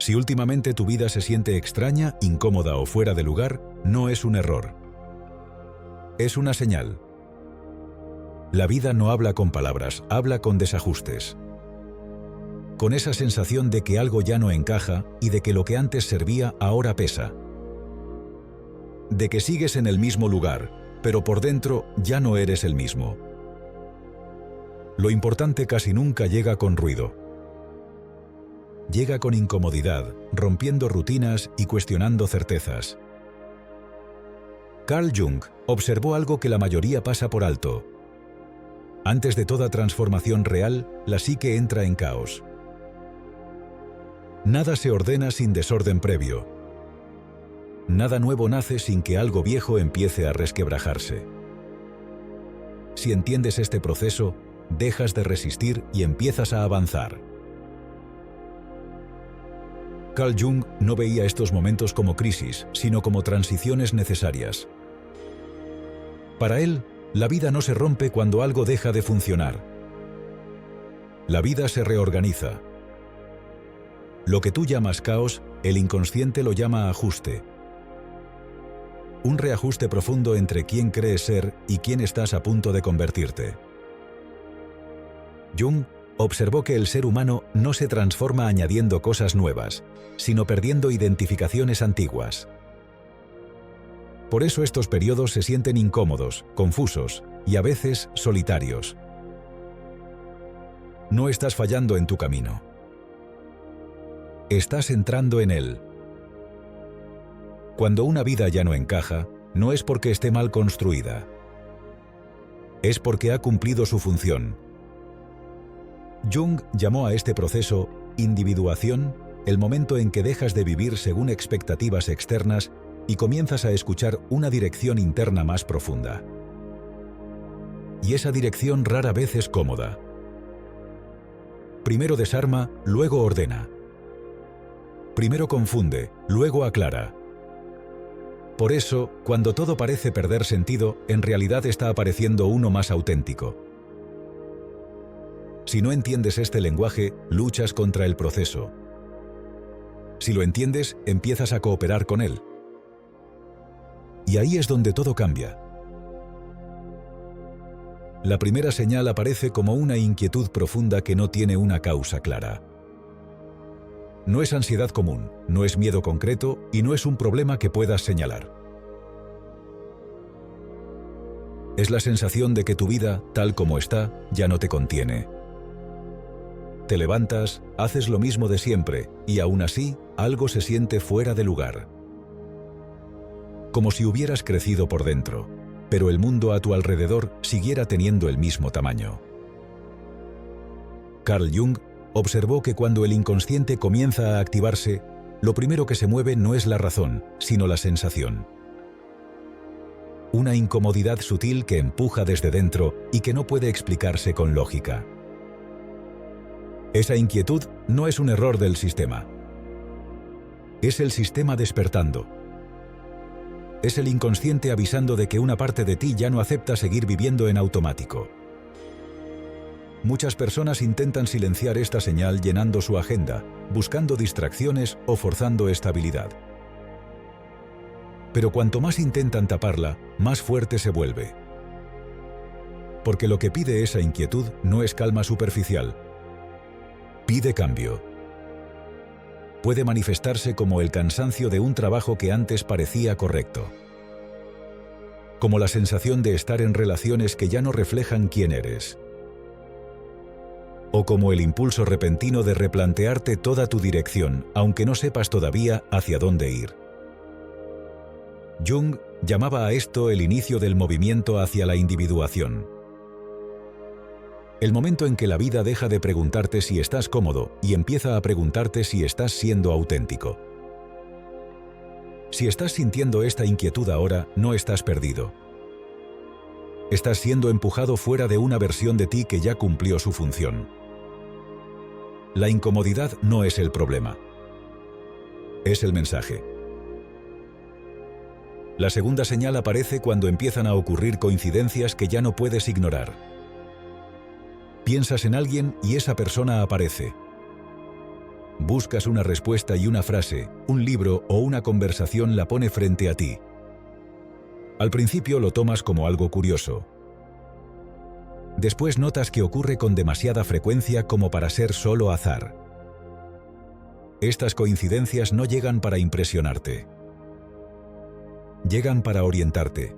Si últimamente tu vida se siente extraña, incómoda o fuera de lugar, no es un error. Es una señal. La vida no habla con palabras, habla con desajustes. Con esa sensación de que algo ya no encaja y de que lo que antes servía ahora pesa. De que sigues en el mismo lugar, pero por dentro ya no eres el mismo. Lo importante casi nunca llega con ruido. Llega con incomodidad, rompiendo rutinas y cuestionando certezas. Carl Jung observó algo que la mayoría pasa por alto. Antes de toda transformación real, la psique entra en caos. Nada se ordena sin desorden previo. Nada nuevo nace sin que algo viejo empiece a resquebrajarse. Si entiendes este proceso, dejas de resistir y empiezas a avanzar. Carl Jung no veía estos momentos como crisis, sino como transiciones necesarias. Para él, la vida no se rompe cuando algo deja de funcionar. La vida se reorganiza. Lo que tú llamas caos, el inconsciente lo llama ajuste. Un reajuste profundo entre quién crees ser y quién estás a punto de convertirte. Jung observó que el ser humano no se transforma añadiendo cosas nuevas, sino perdiendo identificaciones antiguas. Por eso estos periodos se sienten incómodos, confusos y a veces solitarios. No estás fallando en tu camino. Estás entrando en él. Cuando una vida ya no encaja, no es porque esté mal construida. Es porque ha cumplido su función. Jung llamó a este proceso individuación, el momento en que dejas de vivir según expectativas externas y comienzas a escuchar una dirección interna más profunda. Y esa dirección rara vez es cómoda. Primero desarma, luego ordena. Primero confunde, luego aclara. Por eso, cuando todo parece perder sentido, en realidad está apareciendo uno más auténtico. Si no entiendes este lenguaje, luchas contra el proceso. Si lo entiendes, empiezas a cooperar con él. Y ahí es donde todo cambia. La primera señal aparece como una inquietud profunda que no tiene una causa clara. No es ansiedad común, no es miedo concreto y no es un problema que puedas señalar. Es la sensación de que tu vida, tal como está, ya no te contiene. Te levantas, haces lo mismo de siempre, y aún así, algo se siente fuera de lugar. Como si hubieras crecido por dentro, pero el mundo a tu alrededor siguiera teniendo el mismo tamaño. Carl Jung observó que cuando el inconsciente comienza a activarse, lo primero que se mueve no es la razón, sino la sensación. Una incomodidad sutil que empuja desde dentro y que no puede explicarse con lógica. Esa inquietud no es un error del sistema. Es el sistema despertando. Es el inconsciente avisando de que una parte de ti ya no acepta seguir viviendo en automático. Muchas personas intentan silenciar esta señal llenando su agenda, buscando distracciones o forzando estabilidad. Pero cuanto más intentan taparla, más fuerte se vuelve. Porque lo que pide esa inquietud no es calma superficial. Pide cambio. Puede manifestarse como el cansancio de un trabajo que antes parecía correcto. Como la sensación de estar en relaciones que ya no reflejan quién eres. O como el impulso repentino de replantearte toda tu dirección, aunque no sepas todavía hacia dónde ir. Jung llamaba a esto el inicio del movimiento hacia la individuación. El momento en que la vida deja de preguntarte si estás cómodo y empieza a preguntarte si estás siendo auténtico. Si estás sintiendo esta inquietud ahora, no estás perdido. Estás siendo empujado fuera de una versión de ti que ya cumplió su función. La incomodidad no es el problema. Es el mensaje. La segunda señal aparece cuando empiezan a ocurrir coincidencias que ya no puedes ignorar. Piensas en alguien y esa persona aparece. Buscas una respuesta y una frase, un libro o una conversación la pone frente a ti. Al principio lo tomas como algo curioso. Después notas que ocurre con demasiada frecuencia como para ser solo azar. Estas coincidencias no llegan para impresionarte. Llegan para orientarte.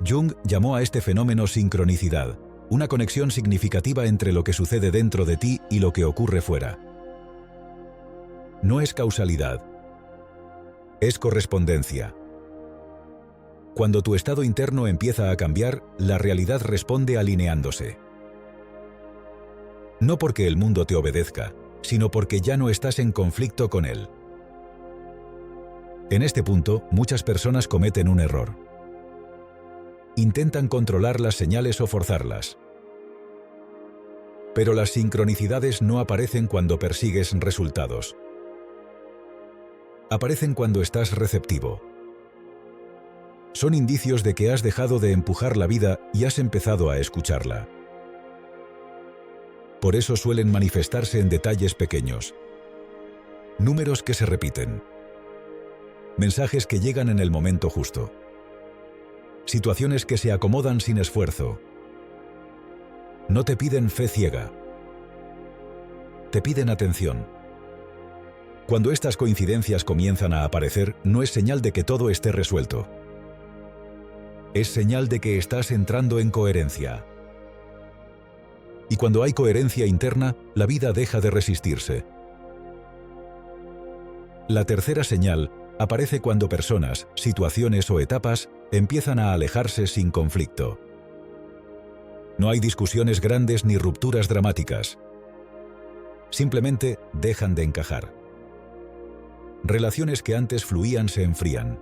Jung llamó a este fenómeno sincronicidad, una conexión significativa entre lo que sucede dentro de ti y lo que ocurre fuera. No es causalidad. Es correspondencia. Cuando tu estado interno empieza a cambiar, la realidad responde alineándose. No porque el mundo te obedezca, sino porque ya no estás en conflicto con él. En este punto, muchas personas cometen un error. Intentan controlar las señales o forzarlas. Pero las sincronicidades no aparecen cuando persigues resultados. Aparecen cuando estás receptivo. Son indicios de que has dejado de empujar la vida y has empezado a escucharla. Por eso suelen manifestarse en detalles pequeños. Números que se repiten. Mensajes que llegan en el momento justo. Situaciones que se acomodan sin esfuerzo. No te piden fe ciega. Te piden atención. Cuando estas coincidencias comienzan a aparecer, no es señal de que todo esté resuelto. Es señal de que estás entrando en coherencia. Y cuando hay coherencia interna, la vida deja de resistirse. La tercera señal aparece cuando personas, situaciones o etapas empiezan a alejarse sin conflicto. No hay discusiones grandes ni rupturas dramáticas. Simplemente dejan de encajar. Relaciones que antes fluían se enfrían.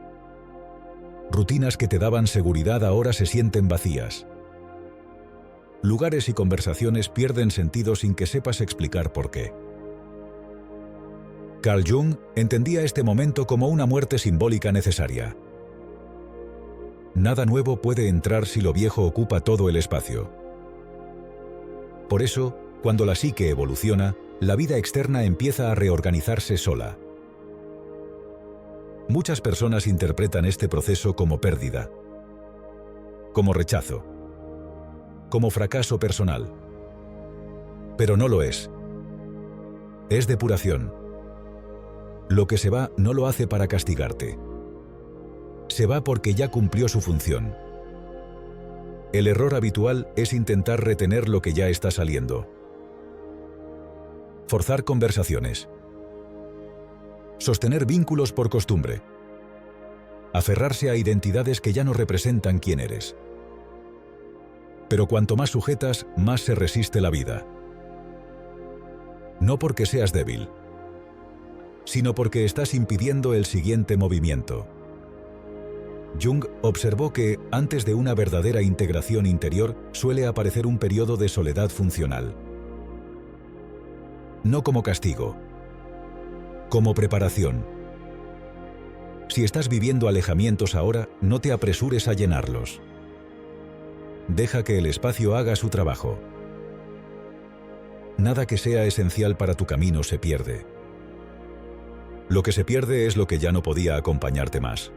Rutinas que te daban seguridad ahora se sienten vacías. Lugares y conversaciones pierden sentido sin que sepas explicar por qué. Carl Jung entendía este momento como una muerte simbólica necesaria. Nada nuevo puede entrar si lo viejo ocupa todo el espacio. Por eso, cuando la psique evoluciona, la vida externa empieza a reorganizarse sola. Muchas personas interpretan este proceso como pérdida, como rechazo, como fracaso personal. Pero no lo es. Es depuración. Lo que se va no lo hace para castigarte. Se va porque ya cumplió su función. El error habitual es intentar retener lo que ya está saliendo. Forzar conversaciones. Sostener vínculos por costumbre. Aferrarse a identidades que ya no representan quién eres. Pero cuanto más sujetas, más se resiste la vida. No porque seas débil, sino porque estás impidiendo el siguiente movimiento. Jung observó que, antes de una verdadera integración interior, suele aparecer un periodo de soledad funcional. No como castigo, como preparación. Si estás viviendo alejamientos ahora, no te apresures a llenarlos. Deja que el espacio haga su trabajo. Nada que sea esencial para tu camino se pierde. Lo que se pierde es lo que ya no podía acompañarte más.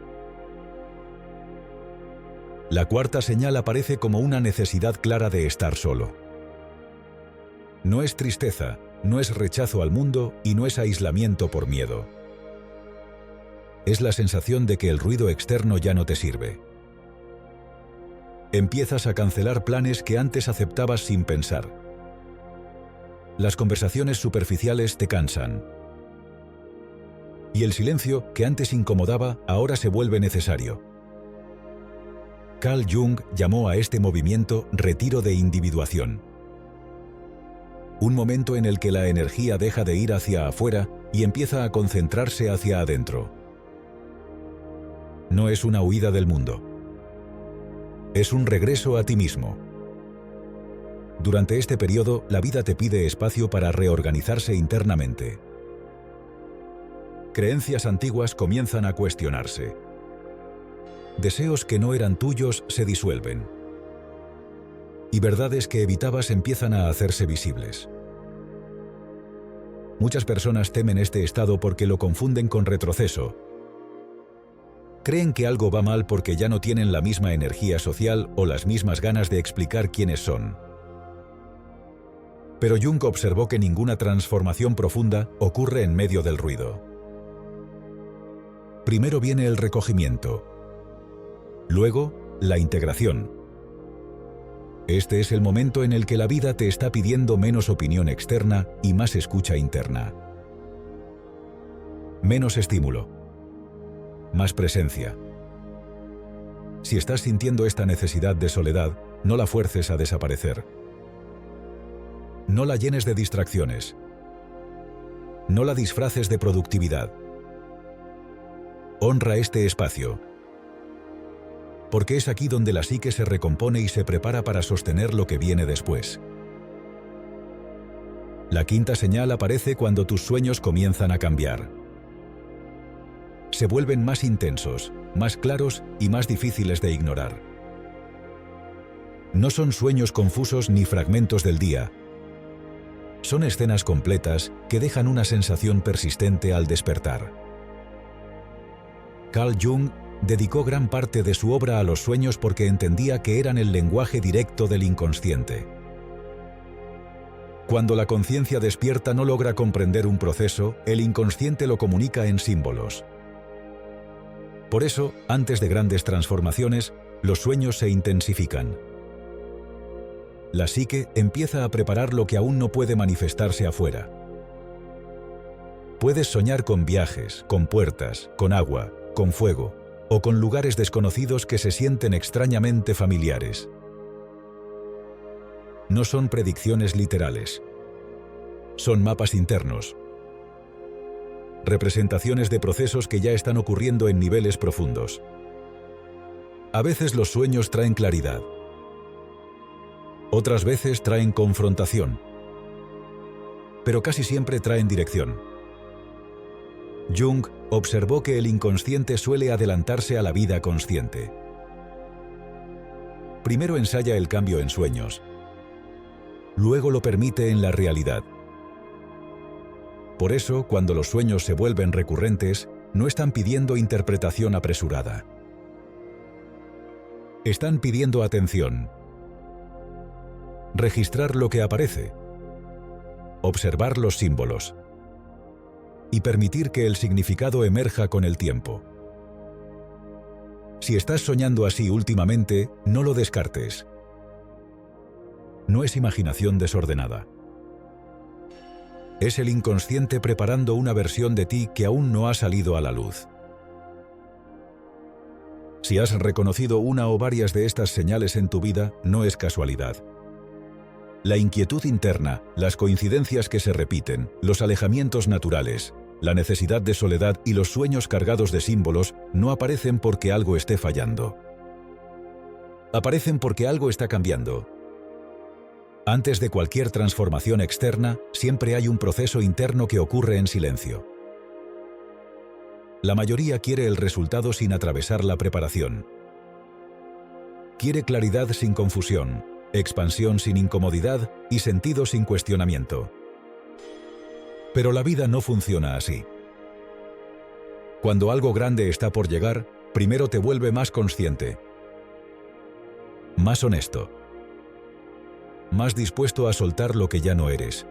La cuarta señal aparece como una necesidad clara de estar solo. No es tristeza, no es rechazo al mundo y no es aislamiento por miedo. Es la sensación de que el ruido externo ya no te sirve. Empiezas a cancelar planes que antes aceptabas sin pensar. Las conversaciones superficiales te cansan. Y el silencio, que antes incomodaba, ahora se vuelve necesario. Carl Jung llamó a este movimiento retiro de individuación. Un momento en el que la energía deja de ir hacia afuera y empieza a concentrarse hacia adentro. No es una huida del mundo. Es un regreso a ti mismo. Durante este periodo, la vida te pide espacio para reorganizarse internamente. Creencias antiguas comienzan a cuestionarse. Deseos que no eran tuyos se disuelven. Y verdades que evitabas empiezan a hacerse visibles. Muchas personas temen este estado porque lo confunden con retroceso. Creen que algo va mal porque ya no tienen la misma energía social o las mismas ganas de explicar quiénes son. Pero Jung observó que ninguna transformación profunda ocurre en medio del ruido. Primero viene el recogimiento. Luego, la integración. Este es el momento en el que la vida te está pidiendo menos opinión externa y más escucha interna. Menos estímulo. Más presencia. Si estás sintiendo esta necesidad de soledad, no la fuerces a desaparecer. No la llenes de distracciones. No la disfraces de productividad. Honra este espacio. Porque es aquí donde la psique se recompone y se prepara para sostener lo que viene después. La quinta señal aparece cuando tus sueños comienzan a cambiar. Se vuelven más intensos, más claros y más difíciles de ignorar. No son sueños confusos ni fragmentos del día. Son escenas completas que dejan una sensación persistente al despertar. Carl Jung dedicó gran parte de su obra a los sueños porque entendía que eran el lenguaje directo del inconsciente. Cuando la conciencia despierta no logra comprender un proceso, el inconsciente lo comunica en símbolos. Por eso, antes de grandes transformaciones, los sueños se intensifican. La psique empieza a preparar lo que aún no puede manifestarse afuera. Puedes soñar con viajes, con puertas, con agua, con fuego, o con lugares desconocidos que se sienten extrañamente familiares. No son predicciones literales. Son mapas internos. Representaciones de procesos que ya están ocurriendo en niveles profundos. A veces los sueños traen claridad. Otras veces traen confrontación. Pero casi siempre traen dirección. Jung observó que el inconsciente suele adelantarse a la vida consciente. Primero ensaya el cambio en sueños. Luego lo permite en la realidad. Por eso, cuando los sueños se vuelven recurrentes, no están pidiendo interpretación apresurada. Están pidiendo atención. Registrar lo que aparece. Observar los símbolos. Y permitir que el significado emerja con el tiempo. Si estás soñando así últimamente, no lo descartes. No es imaginación desordenada. Es el inconsciente preparando una versión de ti que aún no ha salido a la luz. Si has reconocido una o varias de estas señales en tu vida, no es casualidad. La inquietud interna, las coincidencias que se repiten, los alejamientos naturales, la necesidad de soledad y los sueños cargados de símbolos no aparecen porque algo esté fallando. Aparecen porque algo está cambiando. Antes de cualquier transformación externa, siempre hay un proceso interno que ocurre en silencio. La mayoría quiere el resultado sin atravesar la preparación. Quiere claridad sin confusión, expansión sin incomodidad y sentido sin cuestionamiento. Pero la vida no funciona así. Cuando algo grande está por llegar, primero te vuelve más consciente, más honesto, más dispuesto a soltar lo que ya no eres.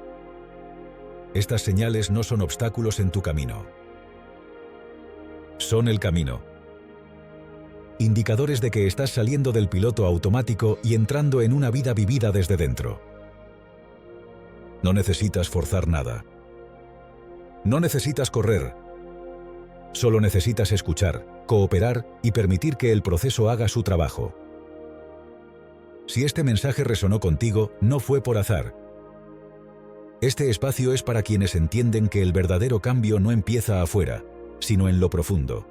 Estas señales no son obstáculos en tu camino. Son el camino. Indicadores de que estás saliendo del piloto automático y entrando en una vida vivida desde dentro. No necesitas forzar nada. No necesitas correr. Solo necesitas escuchar, cooperar y permitir que el proceso haga su trabajo. Si este mensaje resonó contigo, no fue por azar. Este espacio es para quienes entienden que el verdadero cambio no empieza afuera, sino en lo profundo.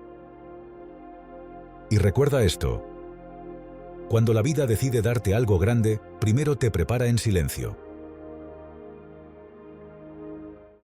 Y recuerda esto: cuando la vida decide darte algo grande, primero te prepara en silencio.